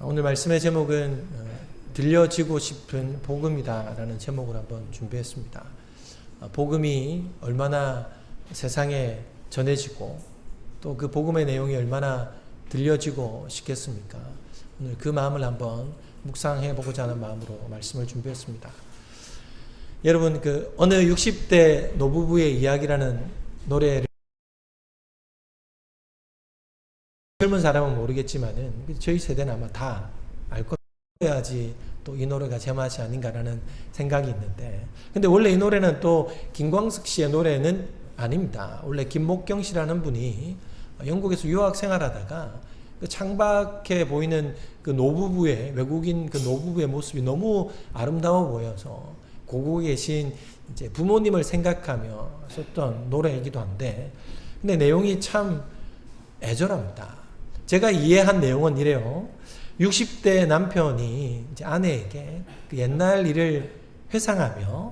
오늘 말씀의 제목은 들려지고 싶은 복음이다 라는 제목을 한번 준비했습니다. 복음이 얼마나 세상에 전해지고 또 그 복음의 내용이 얼마나 들려지고 싶겠습니까? 오늘 그 마음을 한번 묵상해 보고자 하는 마음으로 말씀을 준비했습니다. 여러분, 어느 60대 노부부의 이야기라는 노래를 젊은 사람은 모르겠지만은 저희 세대는 아마 다 알 거야지 또 이 노래가 제맛이 아닌가라는 생각이 있는데, 근데 원래 이 노래는 또 김광석 씨의 노래는 아닙니다. 원래 김목경 씨라는 분이 영국에서 유학 생활하다가 그 창밖에 보이는 그 노부부의 외국인 그 노부부의 모습이 너무 아름다워 보여서 고국에 계신 이제 부모님을 생각하며 썼던 노래이기도 한데, 근데 내용이 참 애절합니다. 제가 이해한 내용은 이래요. 60대 남편이 이제 아내에게 그 옛날 일을 회상하며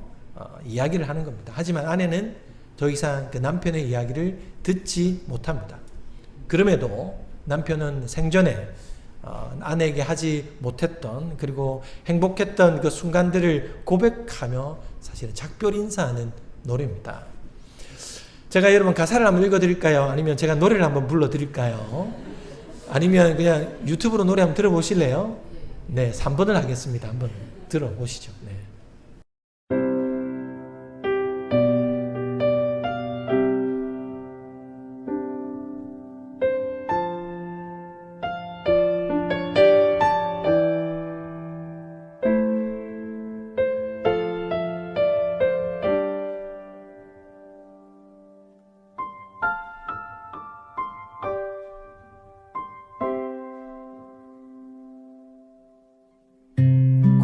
이야기를 하는 겁니다. 하지만 아내는 더 이상 그 남편의 이야기를 듣지 못합니다. 그럼에도 남편은 생전에 아내에게 하지 못했던 그리고 행복했던 그 순간들을 고백하며 사실은 작별 인사하는 노래입니다. 제가 여러분 가사를 한번 읽어드릴까요? 아니면 제가 노래를 한번 불러드릴까요? 아니면 그냥 유튜브로 노래 한번 들어보실래요? 네, 3번을 하겠습니다. 한번 들어보시죠. 네.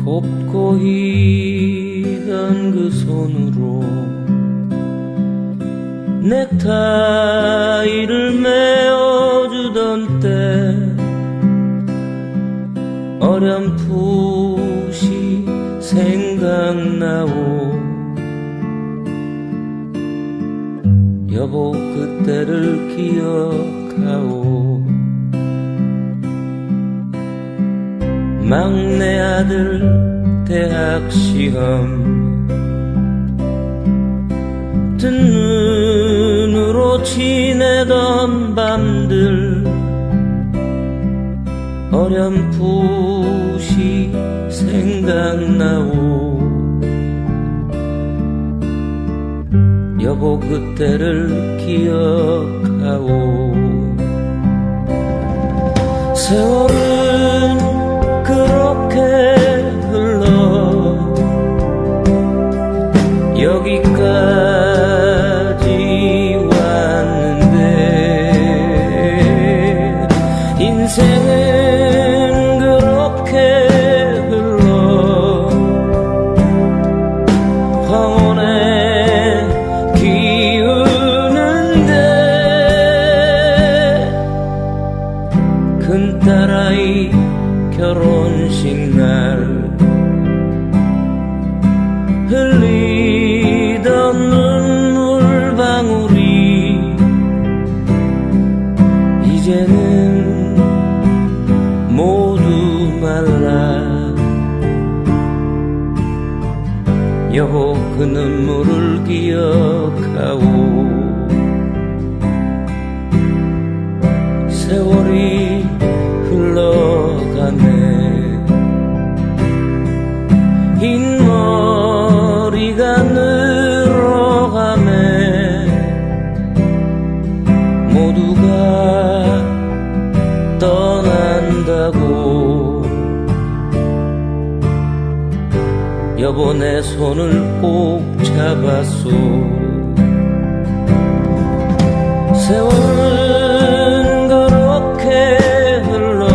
곱고 희던 그 손으로 넥타이를 메어주던 때 어렴풋이 생각나오. 여보 그때를 기억하오. 막내 아들 대학 시험 뜬 눈으로 지내던 밤들 어렴풋이 생각나오. 여보 그때를 기억하오. 세월은 그렇게 흘러 여기까지 왔는데 인생은 그렇게 흘러 황혼에 기우는데 큰딸아이 결혼식 날 흘리던 눈물방울이 이제는 모두 말라. 여보 그 눈물을 기억하오. 세월이 흘러가네. 흰머리가 늘어가네. 모두가 떠난다고. 여보 내 손을 꼭 잡았소. 세월은 그렇게 흘러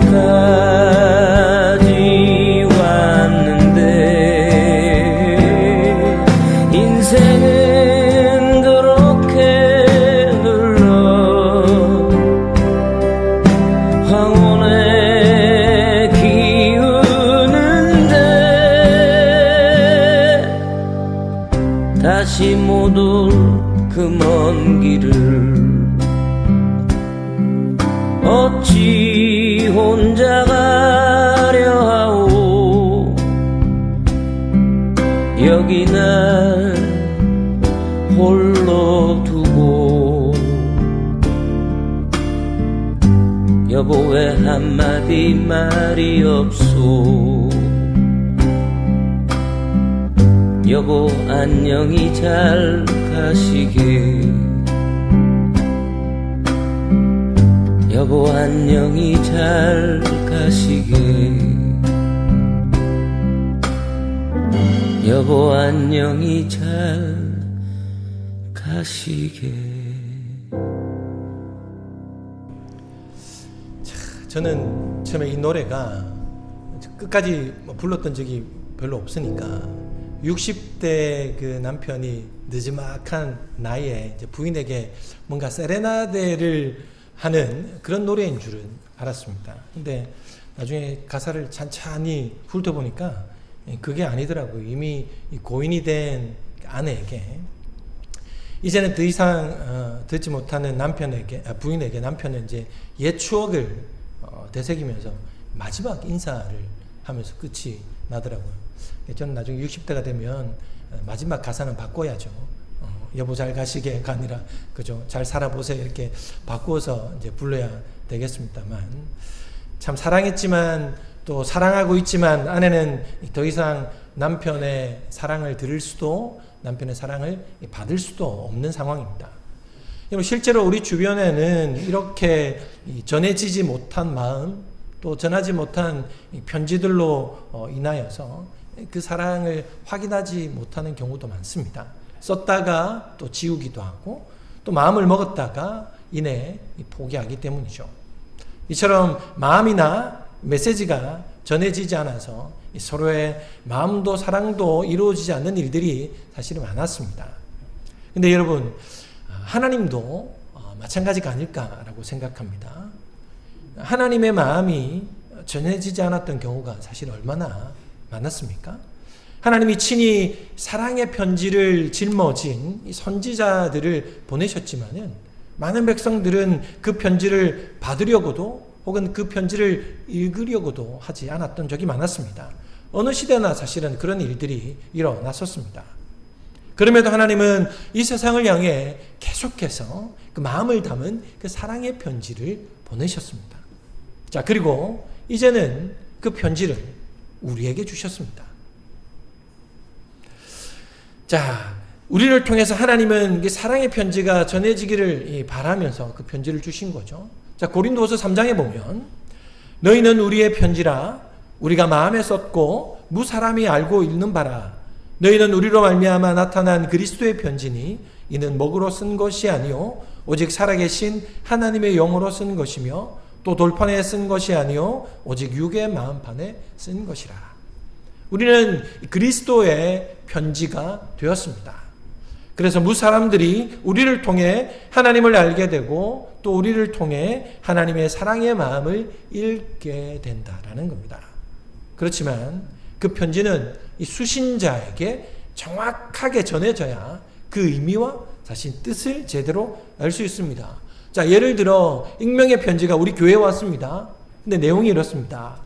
여기까지 왔는데 인생은 그렇게 흘러 황혼에 기우는데 다시 못 올 그 먼 길을 어찌 혼자 가려 하오 여기 날 홀로 두고 여보 왜 한마디 말이 없소 여보 안녕히 잘 가시게 여보 안녕히 잘 가시게 여보 안녕히 잘 가시게. 저는 처음에 이 노래가 끝까지 불렀던 적이 별로 없으니까 60대 그 남편이 느지막한 나이에 이제 부인에게 뭔가 세레나데를 하는 그런 노래인 줄은 알았습니다. 근데 나중에 가사를 찬찬히 훑어보니까 그게 아니더라고요. 이미 고인이 된 아내에게 이제는 더 이상 듣지 못하는 부인에게 남편은 이제 옛 추억을 되새기면서 마지막 인사를 하면서 끝이 나더라고요. 저는 나중에 60대가 되면 마지막 가사는 바꿔야죠. 여보 잘 가시게가 아니라 그죠, 잘 살아보세요 이렇게 바꾸어서 이제 불러야 되겠습니다만, 참 사랑했지만 또 사랑하고 있지만 아내는 더 이상 남편의 사랑을 들을 수도 남편의 사랑을 받을 수도 없는 상황입니다. 실제로 우리 주변에는 이렇게 전해지지 못한 마음, 또 전하지 못한 편지들로 인하여서 그 사랑을 확인하지 못하는 경우도 많습니다. 썼다가 또 지우기도 하고 또 마음을 먹었다가 이내 포기하기 때문이죠. 이처럼 마음이나 메시지가 전해지지 않아서 서로의 마음도 사랑도 이루어지지 않는 일들이 사실은 많았습니다. 근데 여러분, 하나님도 마찬가지가 아닐까라고 생각합니다. 하나님의 마음이 전해지지 않았던 경우가 사실 얼마나 많았습니까? 하나님이 친히 사랑의 편지를 짊어진 선지자들을 보내셨지만은 많은 백성들은 그 편지를 받으려고도 혹은 그 편지를 읽으려고도 하지 않았던 적이 많았습니다. 어느 시대나 사실은 그런 일들이 일어났었습니다. 그럼에도 하나님은 이 세상을 향해 계속해서 그 마음을 담은 그 사랑의 편지를 보내셨습니다. 자, 그리고 이제는 그 편지를 우리에게 주셨습니다. 자, 우리를 통해서 하나님은 사랑의 편지가 전해지기를 바라면서 그 편지를 주신 거죠. 자, 고린도후서 3장에 보면 너희는 우리의 편지라 우리가 마음에 썼고 무사람이 알고 읽는 바라. 너희는 우리로 말미암아 나타난 그리스도의 편지니 이는 먹으로 쓴 것이 아니요 오직 살아계신 하나님의 영으로 쓴 것이며 또 돌판에 쓴 것이 아니요 오직 육의 마음판에 쓴 것이라. 우리는 그리스도의 편지가 되었습니다. 그래서 무사람들이 우리를 통해 하나님을 알게 되고 또 우리를 통해 하나님의 사랑의 마음을 읽게 된다라는 겁니다. 그렇지만 그 편지는 이 수신자에게 정확하게 전해져야 그 의미와 자신 뜻을 제대로 알 수 있습니다. 자, 예를 들어 익명의 편지가 우리 교회에 왔습니다. 근데 내용이 이렇습니다.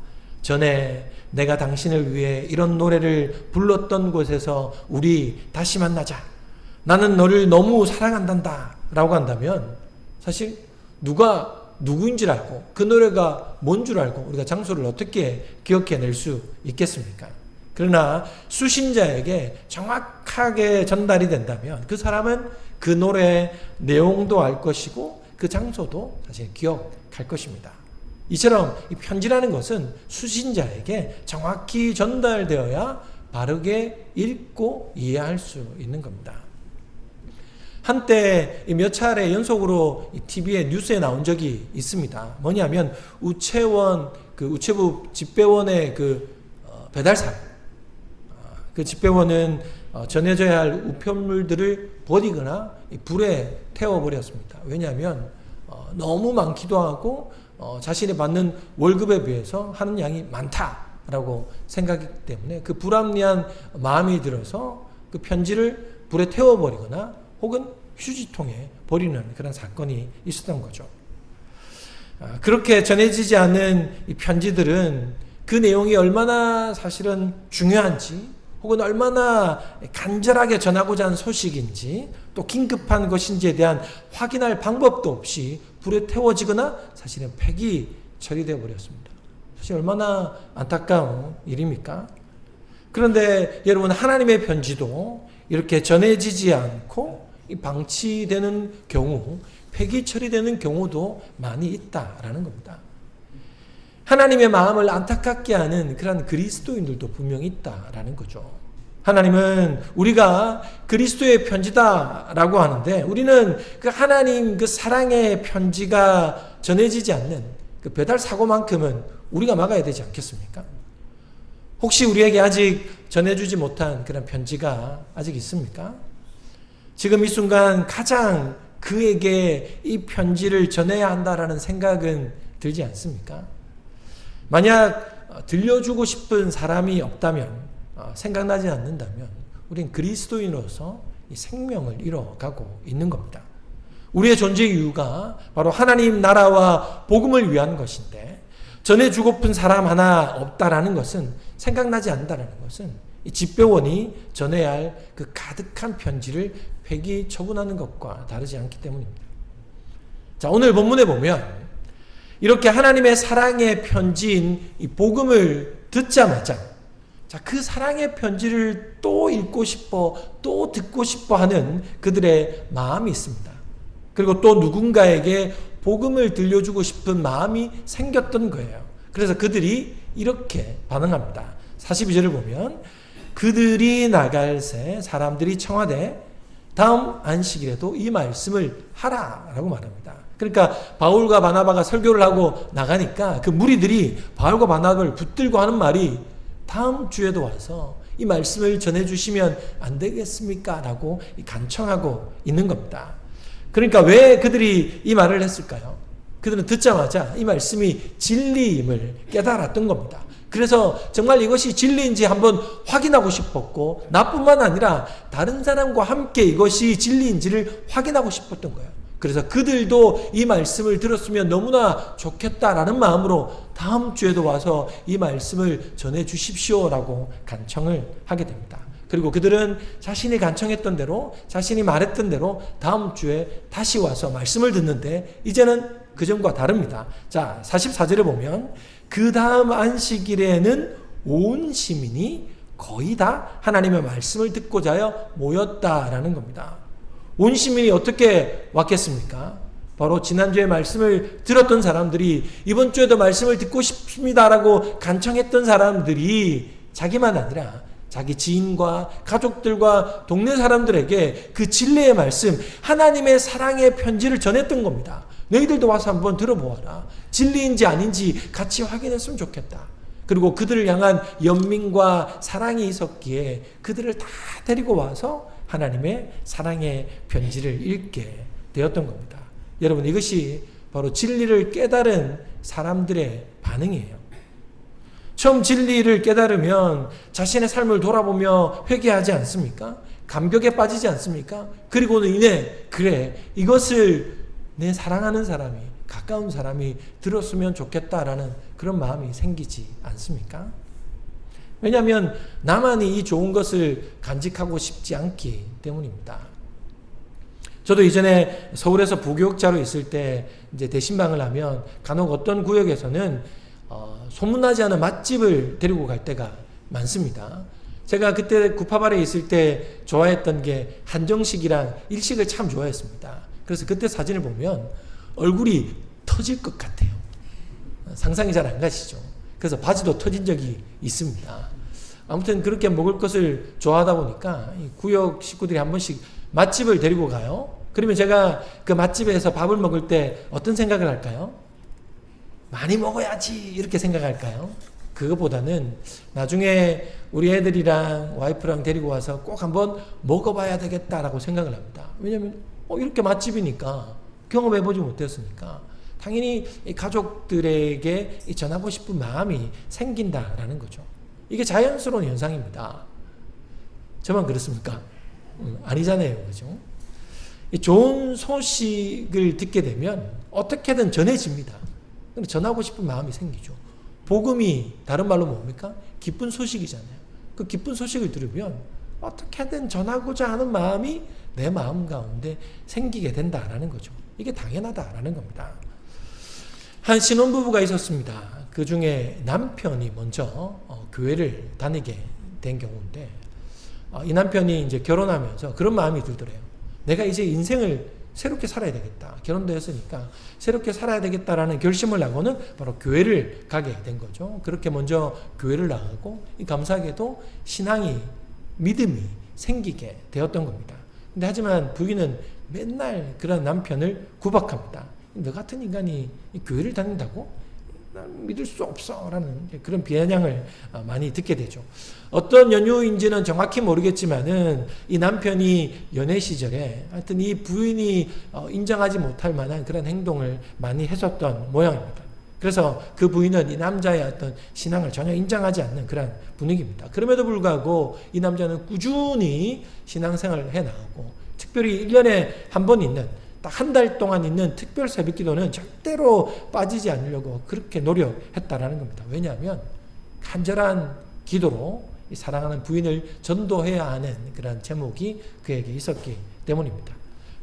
전에 내가 당신을 위해 이런 노래를 불렀던 곳에서 우리 다시 만나자. 나는 너를 너무 사랑한단다 라고 한다면 사실 누가 누구인 줄 알고 그 노래가 뭔 줄 알고 우리가 장소를 어떻게 기억해낼 수 있겠습니까? 그러나 수신자에게 정확하게 전달이 된다면 그 사람은 그 노래의 내용도 알 것이고 그 장소도 사실 기억할 것입니다. 이처럼 이 편지라는 것은 수신자에게 정확히 전달되어야 바르게 읽고 이해할 수 있는 겁니다. 한때 몇 차례 연속으로 TV에 뉴스에 나온 적이 있습니다. 뭐냐면 우체부 집배원의 배달사. 그 집배원은 전해져야 할 우편물들을 버리거나 불에 태워버렸습니다. 왜냐하면 너무 많기도 하고 자신이 받는 월급에 비해서 하는 양이 많다라고 생각했기 때문에 그 불합리한 마음이 들어서 그 편지를 불에 태워버리거나 혹은 휴지통에 버리는 그런 사건이 있었던 거죠. 그렇게 전해지지 않는 이 편지들은 그 내용이 얼마나 사실은 중요한지, 혹은 얼마나 간절하게 전하고자 하는 소식인지, 또 긴급한 것인지에 대한 확인할 방법도 없이 불에 태워지거나 사실은 폐기 처리되어 버렸습니다. 사실 얼마나 안타까운 일입니까? 그런데 여러분, 하나님의 편지도 이렇게 전해지지 않고 방치되는 경우, 폐기 처리되는 경우도 많이 있다라는 겁니다. 하나님의 마음을 안타깝게 하는 그런 그리스도인들도 분명히 있다라는 거죠. 하나님은 우리가 그리스도의 편지다라고 하는데, 우리는 그 하나님 그 사랑의 편지가 전해지지 않는 그 배달 사고만큼은 우리가 막아야 되지 않겠습니까? 혹시 우리에게 아직 전해주지 못한 그런 편지가 아직 있습니까? 지금 이 순간 가장 그에게 이 편지를 전해야 한다라는 생각은 들지 않습니까? 만약 들려주고 싶은 사람이 없다면, 생각나지 않는다면 우린 그리스도인으로서 이 생명을 잃어가고 있는 겁니다. 우리의 존재 이유가 바로 하나님 나라와 복음을 위한 것인데, 전해주고픈 사람 하나 없다라는 것은, 생각나지 않는다라는 것은 이 집배원이 전해야 할 그 가득한 편지를 폐기 처분하는 것과 다르지 않기 때문입니다. 자, 오늘 본문에 보면 이렇게 하나님의 사랑의 편지인 이 복음을 듣자마자, 자, 그 사랑의 편지를 또 읽고 싶어, 또 듣고 싶어 하는 그들의 마음이 있습니다. 그리고 또 누군가에게 복음을 들려주고 싶은 마음이 생겼던 거예요. 그래서 그들이 이렇게 반응합니다. 42절을 보면, 그들이 나갈 새 사람들이 청하되 다음 안식일에도 이 말씀을 하라라고 말합니다. 그러니까 바울과 바나바가 설교를 하고 나가니까 그 무리들이 바울과 바나바를 붙들고 하는 말이, 다음 주에도 와서 이 말씀을 전해주시면 안 되겠습니까? 라고 간청하고 있는 겁니다. 그러니까 왜 그들이 이 말을 했을까요? 그들은 듣자마자 이 말씀이 진리임을 깨달았던 겁니다. 그래서 정말 이것이 진리인지 한번 확인하고 싶었고, 나뿐만 아니라 다른 사람과 함께 이것이 진리인지를 확인하고 싶었던 거예요. 그래서 그들도 이 말씀을 들었으면 너무나 좋겠다라는 마음으로 다음 주에도 와서 이 말씀을 전해 주십시오라고 간청을 하게 됩니다. 그리고 그들은 자신이 간청했던 대로, 자신이 말했던 대로 다음 주에 다시 와서 말씀을 듣는데, 이제는 그전과 다릅니다. 자, 44절에 보면, 그 다음 안식일에는 온 시민이 거의 다 하나님의 말씀을 듣고자 하여 모였다라는 겁니다. 온 시민이 어떻게 왔겠습니까? 바로 지난주에 말씀을 들었던 사람들이, 이번 주에도 말씀을 듣고 싶습니다라고 간청했던 사람들이 자기만 아니라 자기 지인과 가족들과 동네 사람들에게 그 진리의 말씀, 하나님의 사랑의 편지를 전했던 겁니다. 너희들도 와서 한번 들어보아라. 진리인지 아닌지 같이 확인했으면 좋겠다. 그리고 그들을 향한 연민과 사랑이 있었기에 그들을 다 데리고 와서 하나님의 사랑의 편지를 읽게 되었던 겁니다. 여러분, 이것이 바로 진리를 깨달은 사람들의 반응이에요. 처음 진리를 깨달으면 자신의 삶을 돌아보며 회개하지 않습니까? 감격에 빠지지 않습니까? 그리고는 이내, 그래, 이것을 내 사랑하는 사람이, 가까운 사람이 들었으면 좋겠다라는 그런 마음이 생기지 않습니까? 왜냐하면 나만이 이 좋은 것을 간직하고 싶지 않기 때문입니다. 저도 이전에 서울에서 부교육자로 있을 때 이제 대신방을 하면 간혹 어떤 구역에서는 소문나지 않은 맛집을 데리고 갈 때가 많습니다. 제가 그때 구파발에 있을 때 좋아했던 게 한정식이랑 일식을 참 좋아했습니다. 그래서 그때 사진을 보면 얼굴이 터질 것 같아요. 상상이 잘 안 가시죠? 그래서 바지도 터진 적이 있습니다. 아무튼 그렇게 먹을 것을 좋아하다 보니까 이 구역 식구들이 한 번씩 맛집을 데리고 가요. 그러면 제가 그 맛집에서 밥을 먹을 때 어떤 생각을 할까요? 많이 먹어야지 이렇게 생각할까요? 그거보다는 나중에 우리 애들이랑 와이프랑 데리고 와서 꼭 한번 먹어봐야 되겠다라고 생각을 합니다. 왜냐하면 이렇게 맛집이니까, 경험해보지 못했으니까 당연히 이 가족들에게 전하고 싶은 마음이 생긴다라는 거죠. 이게 자연스러운 현상입니다. 저만 그렇습니까? 아니잖아요. 그죠? 이 좋은 소식을 듣게 되면 어떻게든 전해집니다. 근데 전하고 싶은 마음이 생기죠. 복음이 다른 말로 뭡니까? 기쁜 소식이잖아요. 그 기쁜 소식을 들으면 어떻게든 전하고자 하는 마음이 내 마음 가운데 생기게 된다라는 거죠. 이게 당연하다라는 겁니다. 한 신혼부부가 있었습니다. 그 중에 남편이 먼저 교회를 다니게 된 경우인데, 이 남편이 이제 결혼하면서 그런 마음이 들더래요. 내가 이제 인생을 새롭게 살아야 되겠다. 결혼도 했으니까 새롭게 살아야 되겠다라는 결심을 하고는 바로 교회를 가게 된 거죠. 그렇게 먼저 교회를 나가고, 감사하게도 신앙이, 믿음이 생기게 되었던 겁니다. 근데 하지만 부인은 맨날 그런 남편을 구박합니다. 너 같은 인간이 교회를 다닌다고? 난 믿을 수 없어 라는 그런 비아냥을 많이 듣게 되죠. 어떤 연유인지는 정확히 모르겠지만은 이 남편이 연애 시절에 하여튼 이 부인이 인정하지 못할 만한 그런 행동을 많이 했었던 모양입니다. 그래서 그 부인은 이 남자의 어떤 신앙을 전혀 인정하지 않는 그런 분위기입니다. 그럼에도 불구하고 이 남자는 꾸준히 신앙생활을 해나가고, 특별히 1년에 한 번 있는, 딱 한 달 동안 있는 특별 새벽 기도는 절대로 빠지지 않으려고 그렇게 노력했다라는 겁니다. 왜냐하면 간절한 기도로 이 사랑하는 부인을 전도해야 하는 그런 제목이 그에게 있었기 때문입니다.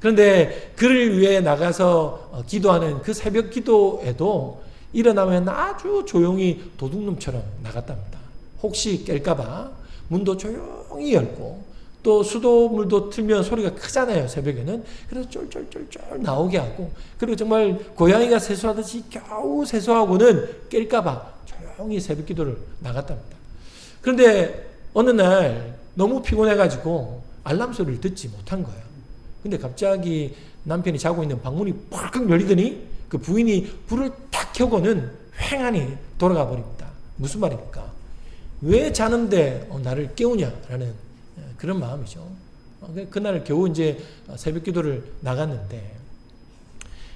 그런데 그를 위해 나가서 기도하는 그 새벽 기도에도 일어나면 아주 조용히 도둑놈처럼 나갔답니다. 혹시 깰까봐 문도 조용히 열고, 또 수도물도 틀면 소리가 크잖아요, 새벽에는. 그래서 쫄쫄쫄쫄 나오게 하고, 그리고 정말 고양이가 세수하듯이 겨우 세수하고는 깰까봐 조용히 새벽 기도를 나갔답니다. 그런데 어느 날 너무 피곤해가지고 알람 소리를 듣지 못한 거예요. 근데 갑자기 남편이 자고 있는 방문이 팍 열리더니 그 부인이 불을 탁 켜고는 휑하니 돌아가 버립니다. 무슨 말입니까? 왜 자는데 나를 깨우냐라는 그런 마음이죠. 그날 겨우 이제 새벽 기도를 나갔는데,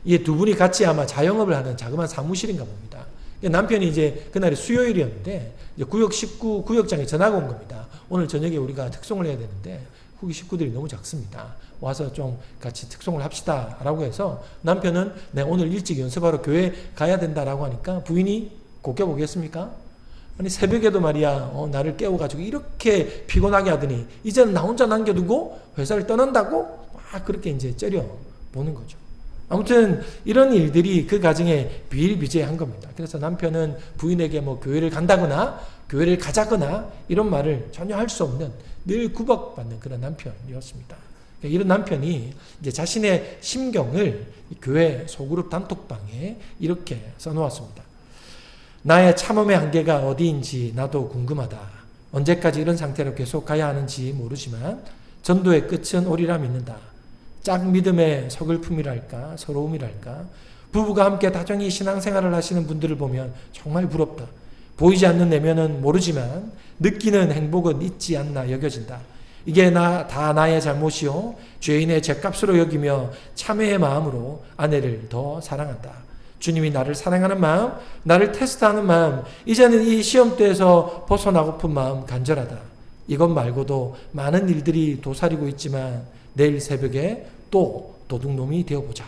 이 두 분이 같이 아마 자영업을 하는 자그마한 사무실인가 봅니다. 남편이 이제 그날이 수요일이었는데, 이제 구역 식구 구역장에 전화가 온 겁니다. 오늘 저녁에 우리가 특송을 해야 되는데 후기 식구들이 너무 작습니다. 와서 좀 같이 특송을 합시다 라고 해서, 남편은 네, 오늘 일찍 연습하러 교회 가야 된다라고 하니까 부인이 곱게 보겠습니까? 아니 새벽에도 말이야 나를 깨워가지고 이렇게 피곤하게 하더니 이제는 나 혼자 남겨두고 회사를 떠난다고? 막 그렇게 이제 째려 보는 거죠. 아무튼 이런 일들이 그 가정에 비일비재한 겁니다. 그래서 남편은 부인에게 뭐 교회를 간다거나 교회를 가자거나 이런 말을 전혀 할 수 없는, 늘 구박받는 그런 남편이었습니다. 그러니까 이런 남편이 이제 자신의 심경을 교회 소그룹 단톡방에 이렇게 써놓았습니다. 나의 참음의 한계가 어디인지 나도 궁금하다. 언제까지 이런 상태로 계속 가야 하는지 모르지만 전도의 끝은 오리라 믿는다. 짝 믿음의 서글픔이랄까 서러움이랄까, 부부가 함께 다정히 신앙생활을 하시는 분들을 보면 정말 부럽다. 보이지 않는 내면은 모르지만 느끼는 행복은 있지 않나 여겨진다. 이게 다 나의 잘못이요 죄인의 죄값으로 여기며 참회의 마음으로 아내를 더 사랑한다. 주님이 나를 사랑하는 마음, 나를 테스트하는 마음, 이제는 이 시험대에서 벗어나고픈 마음 간절하다. 이것 말고도 많은 일들이 도사리고 있지만 내일 새벽에 또 도둑놈이 되어보자.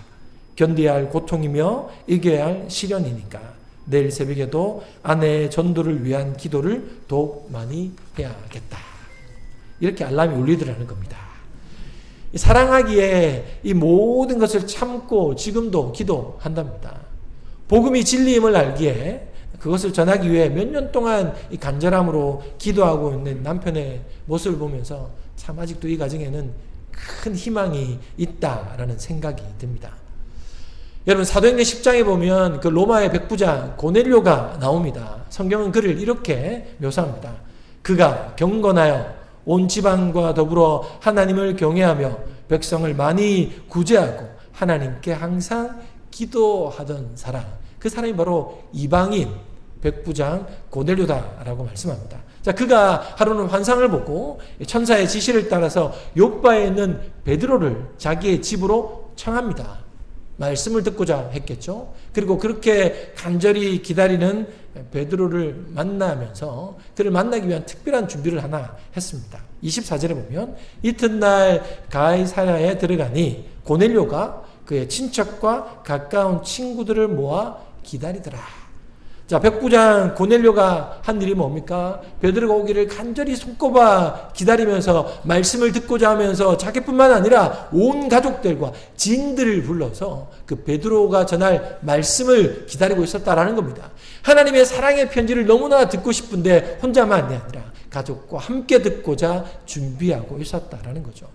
견뎌야 할 고통이며 이겨야 할 시련이니까 내일 새벽에도 아내의 전도를 위한 기도를 더욱 많이 해야겠다. 이렇게 알람이 울리더라는 겁니다. 사랑하기에 이 모든 것을 참고 지금도 기도한답니다. 복음이 진리임을 알기에 그것을 전하기 위해 몇 년 동안 이 간절함으로 기도하고 있는 남편의 모습을 보면서 참 아직도 이 가정에는 큰 희망이 있다라는 생각이 듭니다. 여러분, 사도행전 10장에 보면 그 로마의 백부장 고넬료가 나옵니다. 성경은 그를 이렇게 묘사합니다. 그가 경건하여 온 지방과 더불어 하나님을 경외하며 백성을 많이 구제하고 하나님께 항상 기도하던 사람, 그 사람이 바로 이방인 백부장 고넬료다라고 말씀합니다. 자, 그가 하루는 환상을 보고 천사의 지시를 따라서 요바에 있는 베드로를 자기의 집으로 청합니다. 말씀을 듣고자 했겠죠. 그리고 그렇게 간절히 기다리는 베드로를 만나면서 그를 만나기 위한 특별한 준비를 하나 했습니다. 24절에 보면 이튿날 가이사랴에 들어가니 고넬료가 그의 친척과 가까운 친구들을 모아 기다리더라. 자, 백부장 고넬료가 한 일이 뭡니까? 베드로가 오기를 간절히 손꼽아 기다리면서 말씀을 듣고자 하면서 자기뿐만 아니라 온 가족들과 지인들을 불러서 그 베드로가 전할 말씀을 기다리고 있었다라는 겁니다. 하나님의 사랑의 편지를 너무나 듣고 싶은데 혼자만이 아니라 가족과 함께 듣고자 준비하고 있었다라는 거죠.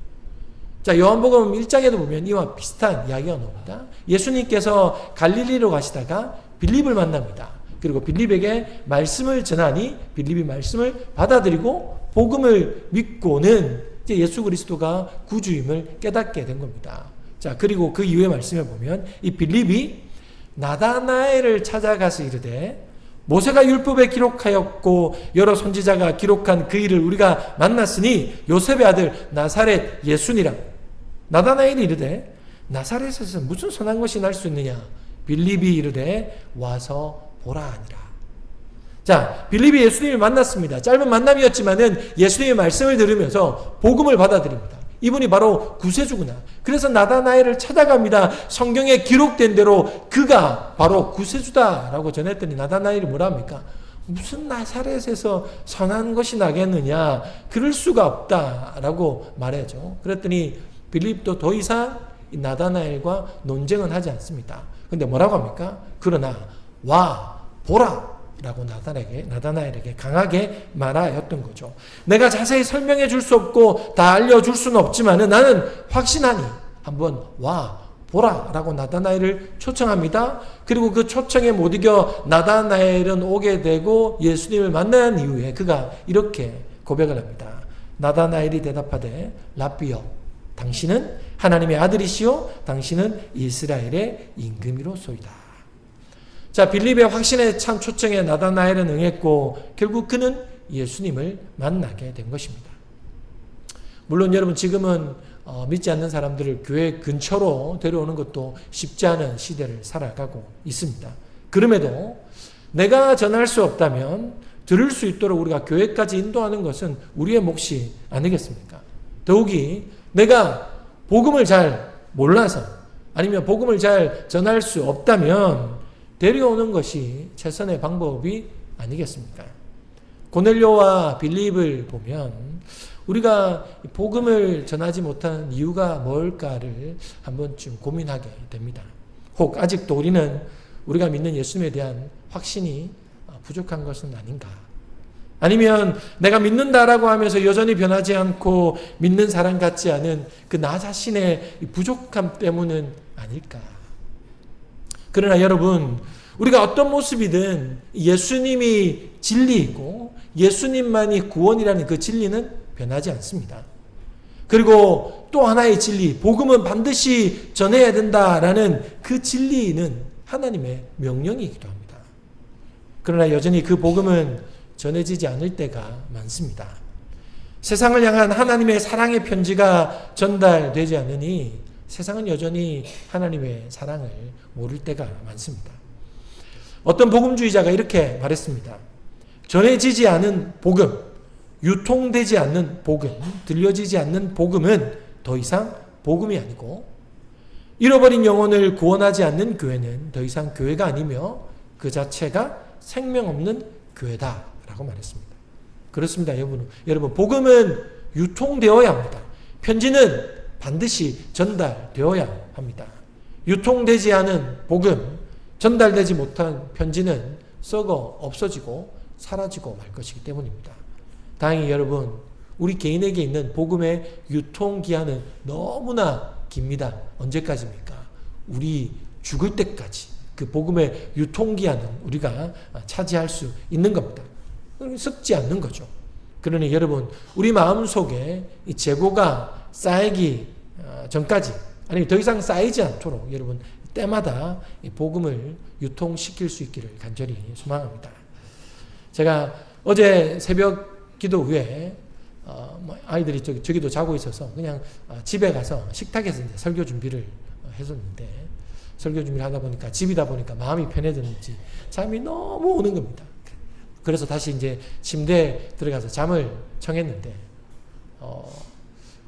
자, 요한복음 1장에도 보면 이와 비슷한 이야기가 나옵니다. 예수님께서 갈릴리로 가시다가 빌립을 만납니다. 그리고 빌립에게 말씀을 전하니 빌립이 말씀을 받아들이고 복음을 믿고는 이제 예수 그리스도가 구주임을 깨닫게 된 겁니다. 자, 그리고 그 이후의 말씀에 보면 이 빌립이 나다나엘을 찾아가서 이르되 모세가 율법에 기록하였고 여러 선지자가 기록한 그 일을 우리가 만났으니 요셉의 아들 나사렛 예수니라. 나다나엘이 이르되 나사렛에서 무슨 선한 것이 날 수 있느냐? 빌립이 이르되 와서 보라 하니라. 자, 빌립이 예수님을 만났습니다. 짧은 만남이었지만은 예수님의 말씀을 들으면서 복음을 받아들입니다. 이분이 바로 구세주구나. 그래서 나다나엘을 찾아갑니다. 성경에 기록된 대로 그가 바로 구세주다라고 전했더니 나다나엘이 뭐라 합니까? 무슨 나사렛에서 선한 것이 나겠느냐? 그럴 수가 없다라고 말하죠. 그랬더니 빌립도 더 이상 나다나엘과 논쟁은 하지 않습니다. 근데 뭐라고 합니까? 그러나 와 보라 라고 나다나엘에게 강하게 말하였던 거죠. 내가 자세히 설명해 줄 수 없고 다 알려줄 수는 없지만 나는 확신하니 한번 와 보라 라고 나다나엘을 초청합니다. 그리고 그 초청에 못 이겨 나다나엘은 오게 되고 예수님을 만난 이후에 그가 이렇게 고백을 합니다. 나다나엘이 대답하되 랍비여 당신은 하나님의 아들이시요 당신은 이스라엘의 임금이로소이다. 자, 빌립의 확신에 찬 초청에 나다나엘은 응했고 결국 그는 예수님을 만나게 된 것입니다. 물론 여러분 지금은 믿지 않는 사람들을 교회 근처로 데려오는 것도 쉽지 않은 시대를 살아가고 있습니다. 그럼에도 내가 전할 수 없다면 들을 수 있도록 우리가 교회까지 인도하는 것은 우리의 몫이 아니겠습니까? 더욱이 내가 복음을 잘 몰라서 아니면 복음을 잘 전할 수 없다면 데려오는 것이 최선의 방법이 아니겠습니까? 고넬료와 빌립을 보면 우리가 복음을 전하지 못한 이유가 뭘까를 한 번쯤 고민하게 됩니다. 혹 아직도 우리는 우리가 믿는 예수님에 대한 확신이 부족한 것은 아닌가? 아니면 내가 믿는다라고 하면서 여전히 변하지 않고 믿는 사람 같지 않은 그 나 자신의 부족함 때문은 아닐까? 그러나 여러분, 우리가 어떤 모습이든 예수님이 진리이고 예수님만이 구원이라는 그 진리는 변하지 않습니다. 그리고 또 하나의 진리, 복음은 반드시 전해야 된다라는 그 진리는 하나님의 명령이기도 합니다. 그러나 여전히 그 복음은 전해지지 않을 때가 많습니다. 세상을 향한 하나님의 사랑의 편지가 전달되지 않으니 세상은 여전히 하나님의 사랑을 모를 때가 많습니다. 어떤 복음주의자가 이렇게 말했습니다. 전해지지 않은 복음, 유통되지 않는 복음, 들려지지 않는 복음은 더 이상 복음이 아니고 잃어버린 영혼을 구원하지 않는 교회는 더 이상 교회가 아니며 그 자체가 생명 없는 교회다라고 말했습니다. 그렇습니다, 여러분. 복음은 유통되어야 합니다. 편지는 반드시 전달되어야 합니다. 유통되지 않은 복음, 전달되지 못한 편지는 썩어 없어지고 사라지고 말 것이기 때문입니다. 다행히 여러분, 우리 개인에게 있는 복음의 유통기한은 너무나 깁니다. 언제까지입니까? 우리 죽을 때까지 그 복음의 유통기한은 우리가 차지할 수 있는 겁니다. 썩지 않는 거죠. 그러니 여러분, 우리 마음속에 이 재고가 쌓이기 전까지, 아니 더 이상 쌓이지 않도록 여러분 때마다 이 복음을 유통시킬 수 있기를 간절히 소망합니다. 제가 어제 새벽 기도 후에 아이들이 저기도 자고 있어서 그냥 집에 가서 식탁에서 이제 설교 준비를 했었는데, 설교 준비를 하다 보니까 집이다 보니까 마음이 편해졌는지 잠이 너무 오는 겁니다. 그래서 다시 이제 침대에 들어가서 잠을 청했는데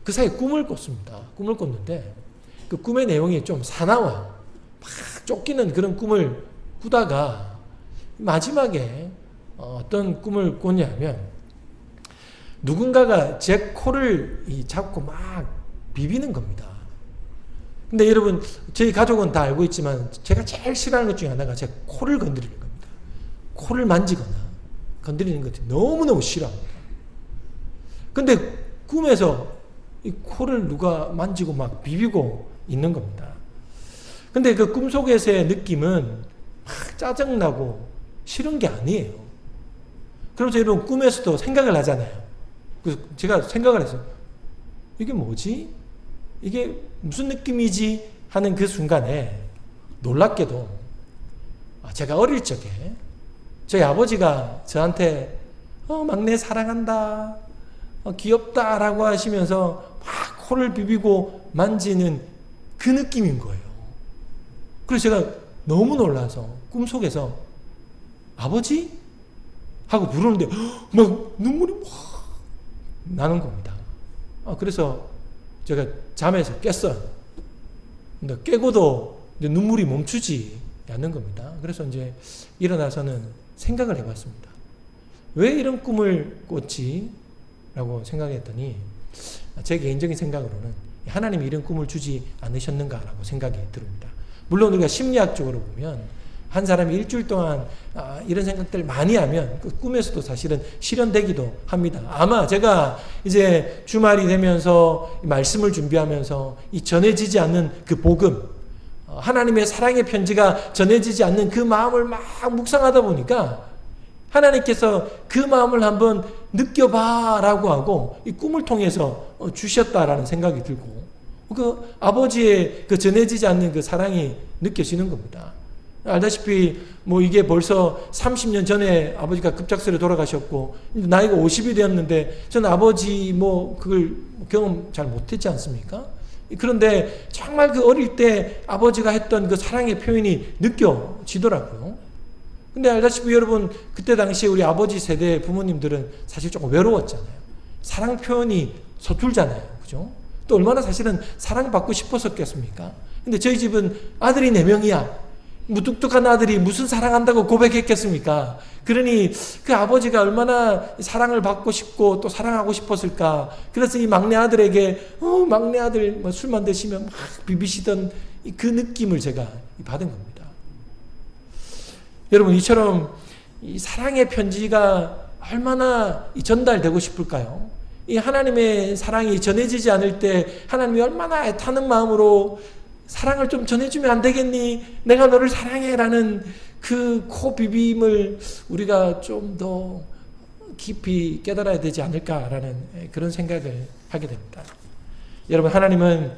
그 사이에 꿈을 꿨습니다. 꿈을 꿨는데 그 꿈의 내용이 좀 사나워요. 막 쫓기는 그런 꿈을 꾸다가 마지막에 어떤 꿈을 꿨냐면 누군가가 제 코를 잡고 막 비비는 겁니다. 근데 여러분 저희 가족은 다 알고 있지만 제가 제일 싫어하는 것 중에 하나가 제 코를 건드리는 겁니다. 코를 만지거나 건드리는 것이 너무너무 싫어합니다. 근데 꿈에서 이 코를 누가 만지고 막 비비고 있는 겁니다. 근데 그 꿈속에서의 느낌은 막 짜증나고 싫은 게 아니에요. 그러면서 여러분 꿈에서도 생각을 하잖아요. 그래서 제가 생각을 했어요. 이게 뭐지? 이게 무슨 느낌이지? 하는 그 순간에 놀랍게도 제가 어릴 적에 저희 아버지가 저한테 막내 사랑한다, 귀엽다라고 하시면서 막 코를 비비고 만지는 그 느낌인 거예요. 그래서 제가 너무 놀라서 꿈속에서 아버지? 하고 부르는데 막 눈물이 막 나는 겁니다. 그래서 제가 잠에서 깼어요. 근데 깨고도 이제 눈물이 멈추지 않는 겁니다. 그래서 이제 일어나서는 생각을 해봤습니다. 왜 이런 꿈을 꿨지? 라고 생각했더니 제 개인적인 생각으로는 하나님이 이런 꿈을 주지 않으셨는가라고 생각이 듭니다. 물론 우리가 심리학적으로 보면 한 사람이 일주일 동안 이런 생각들을 많이 하면 그 꿈에서도 사실은 실현되기도 합니다. 아마 제가 이제 주말이 되면서 말씀을 준비하면서 이 전해지지 않는 그 복음, 하나님의 사랑의 편지가 전해지지 않는 그 마음을 막 묵상하다 보니까 하나님께서 그 마음을 한번 느껴봐라고 하고 이 꿈을 통해서 주셨다라는 생각이 들고 그 아버지의 그 전해지지 않는 그 사랑이 느껴지는 겁니다. 알다시피 뭐 이게 벌써 30년 전에 아버지가 급작스레 돌아가셨고 나이가 50이 되었는데 저는 아버지 뭐 그걸 경험 잘 못했지 않습니까? 그런데 정말 그 어릴 때 아버지가 했던 그 사랑의 표현이 느껴지더라고요. 근데 알다시피 여러분 그때 당시에 우리 아버지 세대 부모님들은 사실 조금 외로웠잖아요. 사랑 표현이 서툴잖아요. 그죠? 또 얼마나 사실은 사랑받고 싶었었겠습니까? 근데 저희 집은 아들이 4명이야. 무뚝뚝한 아들이 무슨 사랑한다고 고백했겠습니까? 그러니 그 아버지가 얼마나 사랑을 받고 싶고 또 사랑하고 싶었을까. 그래서 이 막내 아들에게 막내 아들 술만 드시면 막 비비시던 그 느낌을 제가 받은 겁니다. 여러분 이처럼 이 사랑의 편지가 얼마나 전달되고 싶을까요? 이 하나님의 사랑이 전해지지 않을 때 하나님이 얼마나 애타는 마음으로 사랑을 좀 전해주면 안 되겠니? 내가 너를 사랑해라는 그 코 비빔을 우리가 좀 더 깊이 깨달아야 되지 않을까라는 그런 생각을 하게 됩니다. 여러분 하나님은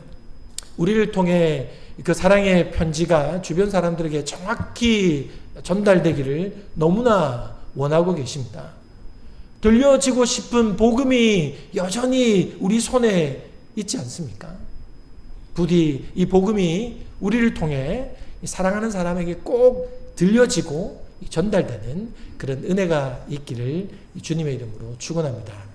우리를 통해 그 사랑의 편지가 주변 사람들에게 정확히 전달되기를 너무나 원하고 계십니다. 들려지고 싶은 복음이 여전히 우리 손에 있지 않습니까? 부디 이 복음이 우리를 통해 사랑하는 사람에게 꼭 들려지고 전달되는 그런 은혜가 있기를 주님의 이름으로 축원합니다.